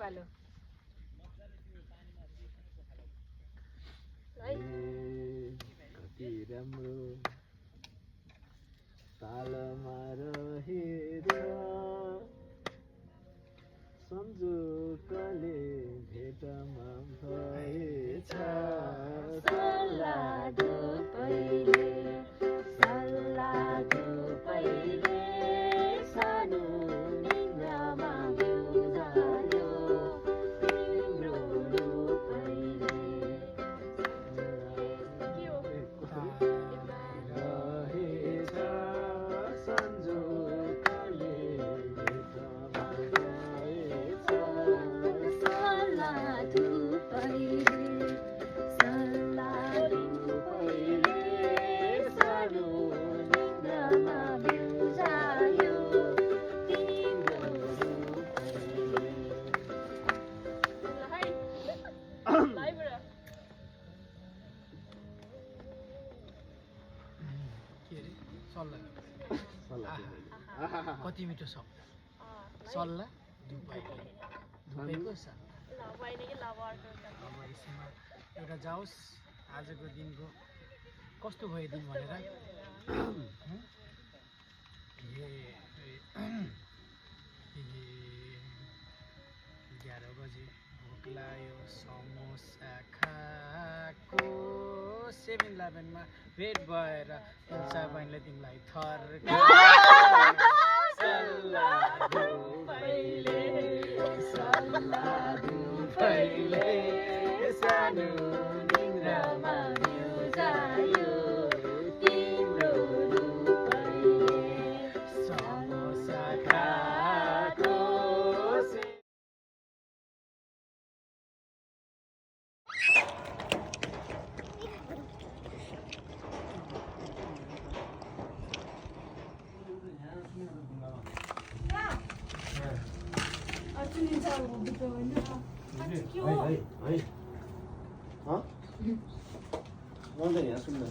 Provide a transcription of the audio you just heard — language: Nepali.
उकालो कति राम्रो तालमा रहेछ सम्झुकले भेटमा भएछ सल्लादो पहिले सानो निन्द्रामा बिउजायो तिम्रो रूपैले रहेछ सम्झुकले भेटमा भएछ सल्लादो पहिले सानो निन्द्रामा बिउजायो तिम्रो कति मिठो शब्द सल्लाह धुपैको अब यसैमा एउटा जाओस् आजको दिनको कस्तो भयो दिन भनेर 11 बजे भोक लाग्यो समोसा खाएको 7-11 भेट भएर तुलसा बहिनीले तिमीलाई थर्का पहिले सानो निन्द्रामा बिउजायो तिम्रो रूपैले समोसा खाएको यहाँ सुन्नु